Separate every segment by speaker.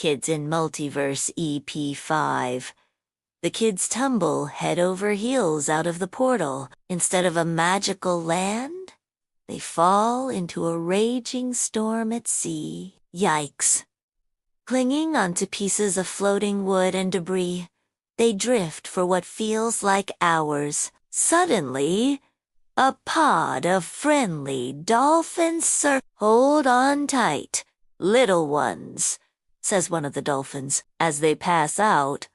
Speaker 1: Kids in Multiverse EP5. The kids tumble head over heels out of the portal. Instead of a magical land, they fall into a raging storm at sea. Yikes. Clinging onto pieces of floating wood and debris, they drift for what feels like hours. Suddenly, a pod of friendly dolphins Hold on tight, little ones, says one of the dolphins. As they pass out,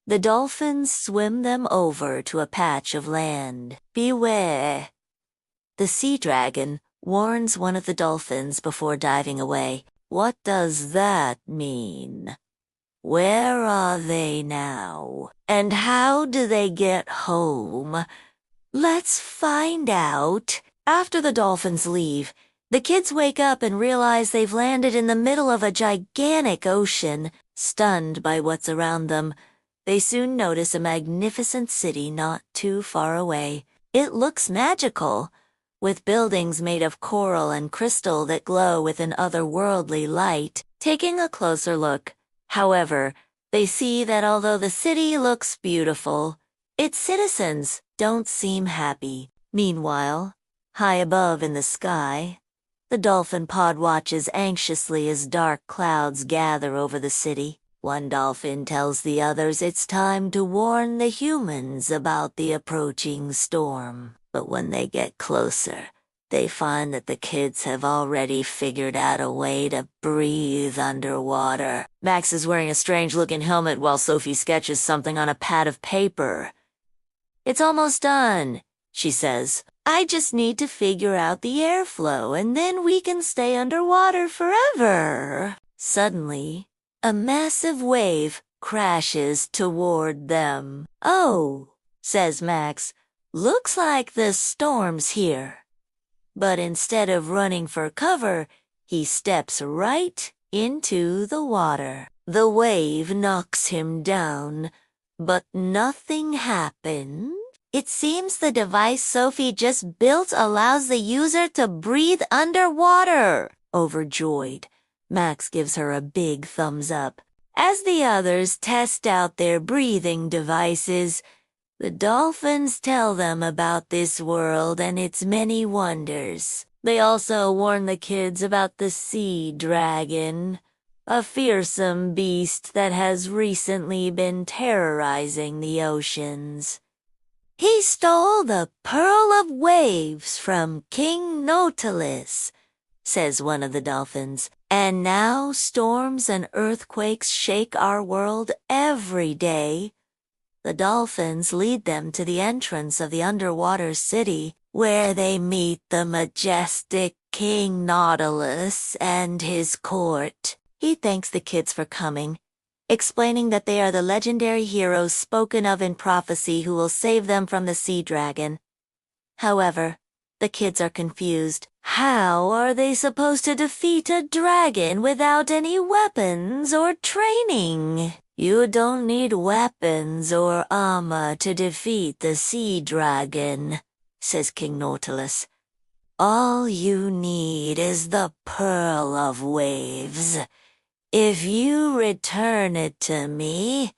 Speaker 1: the dolphins swim them over to a patch of land. Beware. The sea dragon warns one of the dolphins before diving away. What does that mean? Where are they now? And how do they get home? Let's find out. After the dolphins leave, the kids wake up and realize they've landed in the middle of a gigantic ocean. Stunned by what's around them, they soon notice a magnificent city not too far away. It looks magical, with buildings made of coral and crystal that glow with an otherworldly light. Taking a closer look, however, they see that although the city looks beautiful, its citizens don't seem happy. Meanwhile, high above in the sky, the dolphin pod watches anxiously as dark clouds gather over the city. One dolphin tells the others it's time to warn the humans about the approaching storm. But when they get closer, they find that the kids have already figured out a way to breathe underwater. Max is wearing a strange-looking helmet while Sophie sketches something on a pad of paper. It's almost done, she says. I just need to figure out the airflow, and then we can stay underwater forever. Suddenly, a massive wave crashes toward them. Oh, says Max. Looks like the storm's here. But instead of running for cover, he steps right into the water. The wave knocks him down, but nothing happened. It seems the device Sophie just built allows the user to breathe underwater. Overjoyed, Max gives her a big thumbs up. As the others test out their breathing devices, the dolphins tell them about this world and its many wonders. They also warn the kids about the sea dragon, a fearsome beast that has recently been terrorizing the oceans. He stole the Pearl of Waves from King Nautilus, says one of the dolphins, and now storms and earthquakes shake our world every day. The dolphins lead them to the entrance of the underwater city, where they meet the majestic King Nautilus and his court. He thanks the kids for coming, explaining that they are the legendary heroes spoken of in prophecy who will save them from the sea dragon. However, the kids are confused. How are they supposed to defeat a dragon without any weapons or training? You don't need weapons or armor to defeat the sea dragon, says King Nautilus. All you need is the Pearl of Waves. If you return it to me,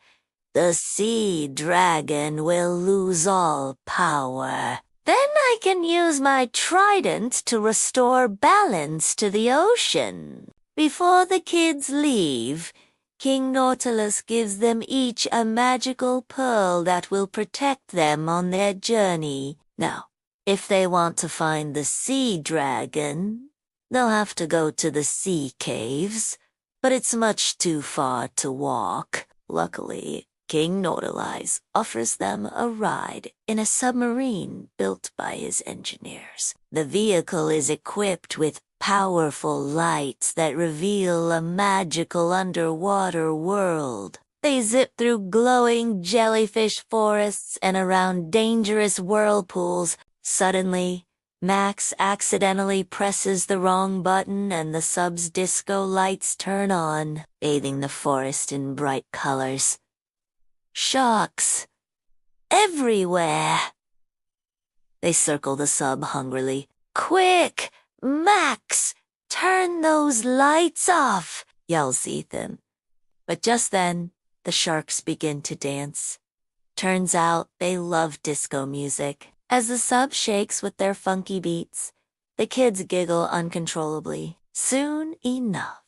Speaker 1: the sea dragon will lose all power. Then I can use my trident to restore balance to the ocean. Before the kids leave, King Nautilus gives them each a magical pearl that will protect them on their journey. Now, if they want to find the sea dragon, they'll have to go to the sea caves, but it's much too far to walk. Luckily, King Nautilus offers them a ride in a submarine built by his engineers. The vehicle is equipped with powerful lights that reveal a magical underwater world. They zip through glowing jellyfish forests and around dangerous whirlpools. Suddenly, Max accidentally presses the wrong button and the sub's disco lights turn on, bathing the forest in bright colors. Sharks! Everywhere! They circle the sub hungrily. Quick! Max! Turn those lights off! Yells Ethan. But just then, the sharks begin to dance. Turns out they love disco music. As the sub shakes with their funky beats, the kids giggle uncontrollably. Soon enough.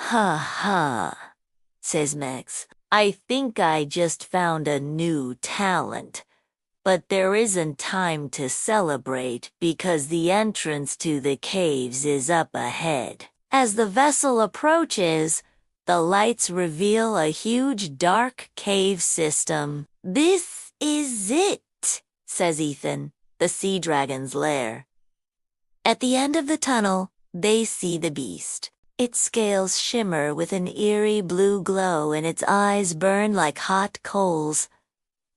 Speaker 1: Ha ha, says Max. I think I just found a new talent. But there isn't time to celebrate because the entrance to the caves is up ahead. As the vessel approaches, the lights reveal a huge dark cave system. This is it, says Ethan, the sea dragon's lair. At the end of the tunnel, they see the beast. Its scales shimmer with an eerie blue glow and its eyes burn like hot coals.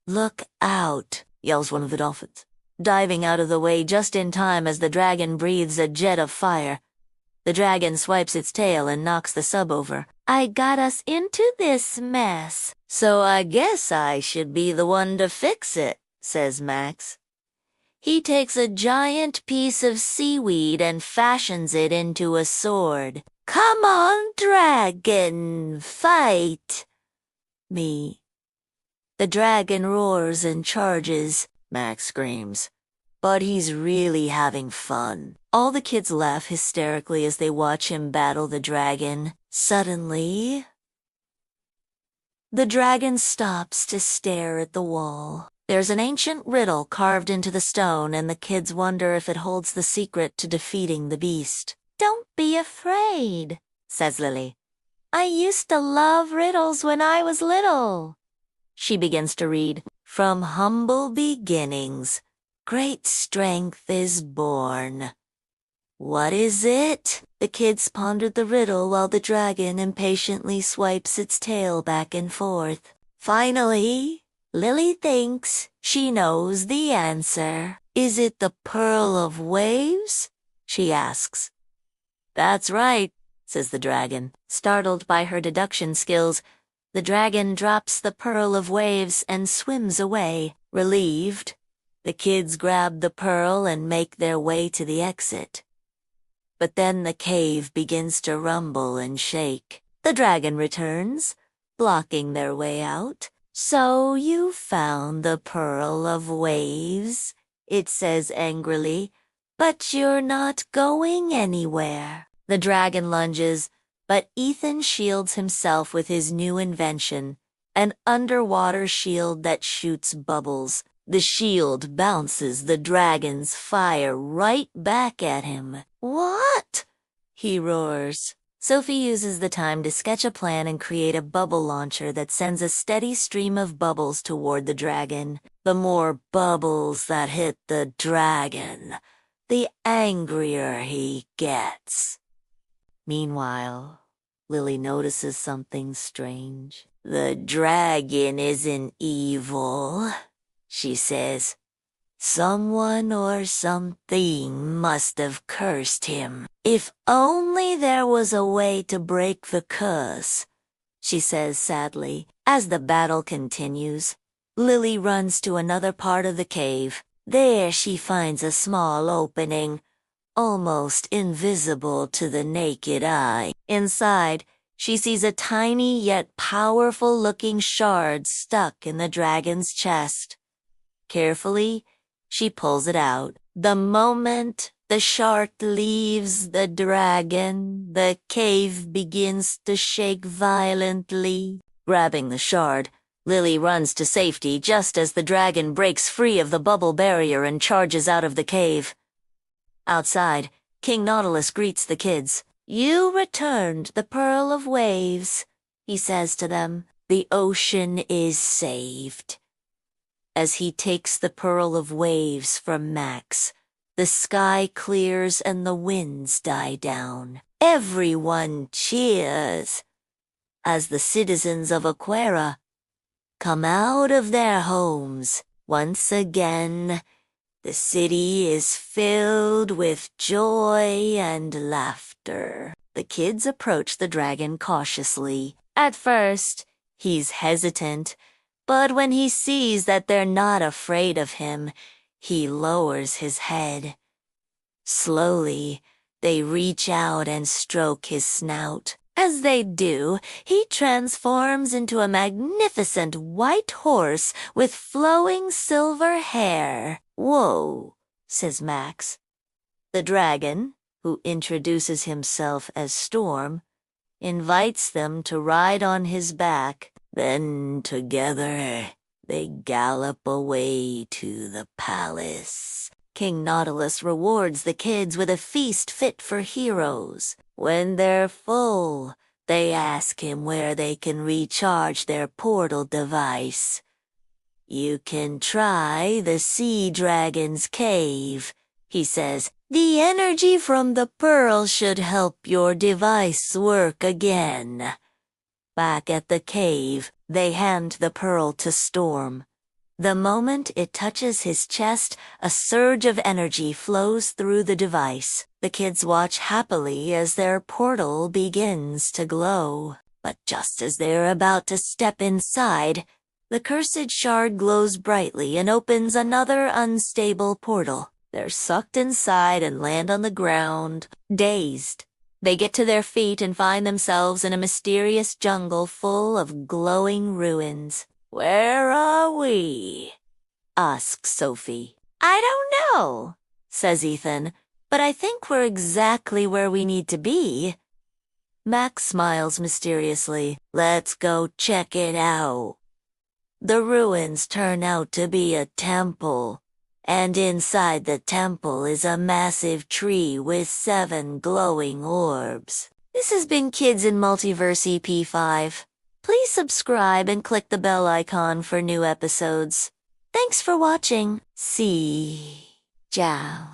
Speaker 1: Look out, yells one of the dolphins, diving out of the way just in time as the dragon breathes a jet of fire. The dragon swipes its tail and knocks the sub over. I got us into this mess, so I guess I should be the one to fix it, says Max. He takes a giant piece of seaweed and fashions it into a sword. Come on, dragon, fight me. The dragon roars and charges, Max screams. But he's really having fun. All the kids laugh hysterically as they watch him battle the dragon. Suddenly, the dragon stops to stare at the wall. There's an ancient riddle carved into the stone, and the kids wonder if it holds the secret to defeating the beast. Don't be afraid, says Lily. I used to love riddles when I was little. She begins to read, From humble beginnings, great strength is born. What is it? The kids pondered the riddle while the dragon impatiently swipes its tail back and forth. Finally, Lily thinks she knows the answer. Is it the pearl of waves? She asks. That's right, says the dragon. Startled by her deduction skills, the dragon drops the pearl of waves and swims away. Relieved, the kids grab the pearl and make their way to the exit. But then the cave begins to rumble and shake. The dragon returns, blocking their way out. So you found the pearl of waves, it says angrily, but you're not going anywhere. The dragon lunges, but Ethan shields himself with his new invention, an underwater shield that shoots bubbles. The shield bounces the dragon's fire right back at him. What? He roars. Sophie uses the time to sketch a plan and create a bubble launcher that sends a steady stream of bubbles toward the dragon. The more bubbles that hit the dragon, the angrier he gets. Meanwhile, Lily notices something strange. The dragon isn't evil, she says. Someone or something must have cursed him. If only there was a way to break the curse, she says sadly. As the battle continues, Lily runs to another part of the cave. There she finds a small opening, almost invisible to the naked eye. Inside, she sees a tiny yet powerful-looking shard stuck in the dragon's chest. Carefully, she pulls it out. The moment the shard leaves the dragon, the cave begins to shake violently. Grabbing the shard, Lily runs to safety just as the dragon breaks free of the bubble barrier and charges out of the cave. Outside, King Nautilus greets the kids. "You returned the Pearl of Waves," he says to them. "The ocean is saved." As he takes the Pearl of Waves from Max, the sky clears and the winds die down. Everyone cheers as the citizens of Aquara come out of their homes. Once again, the city is filled with joy and laughter. The kids approach the dragon cautiously. At first, he's hesitant, but when he sees that they're not afraid of him, he lowers his head. Slowly, they reach out and stroke his snout. As they do, he transforms into a magnificent white horse with flowing silver hair. "Whoa," says Max. The dragon, who introduces himself as Storm, invites them to ride on his back. Then together they gallop away to the palace. King Nautilus rewards the kids with a feast fit for heroes. When they're full, they ask him where they can recharge their portal device. "You can try the sea dragon's cave," he says. "The energy from the pearl should help your device work again." Back at the cave, they hand the pearl to Storm. The moment it touches his chest, a surge of energy flows through the device. The kids watch happily as their portal begins to glow. But just as they're about to step inside, the cursed shard glows brightly and opens another unstable portal. They're sucked inside and land on the ground, dazed. They get to their feet and find themselves in a mysterious jungle full of glowing ruins. "Where are we?" asks Sophie. "I don't know," says Ethan, "but I think we're exactly where we need to be." Max smiles mysteriously. "Let's go check it out." The ruins turn out to be a temple, and inside the temple is a massive tree with 7 glowing orbs. This has been Kids in Multiverse EP5. Please subscribe and click the bell icon for new episodes. Thanks for watching. See. Ciao.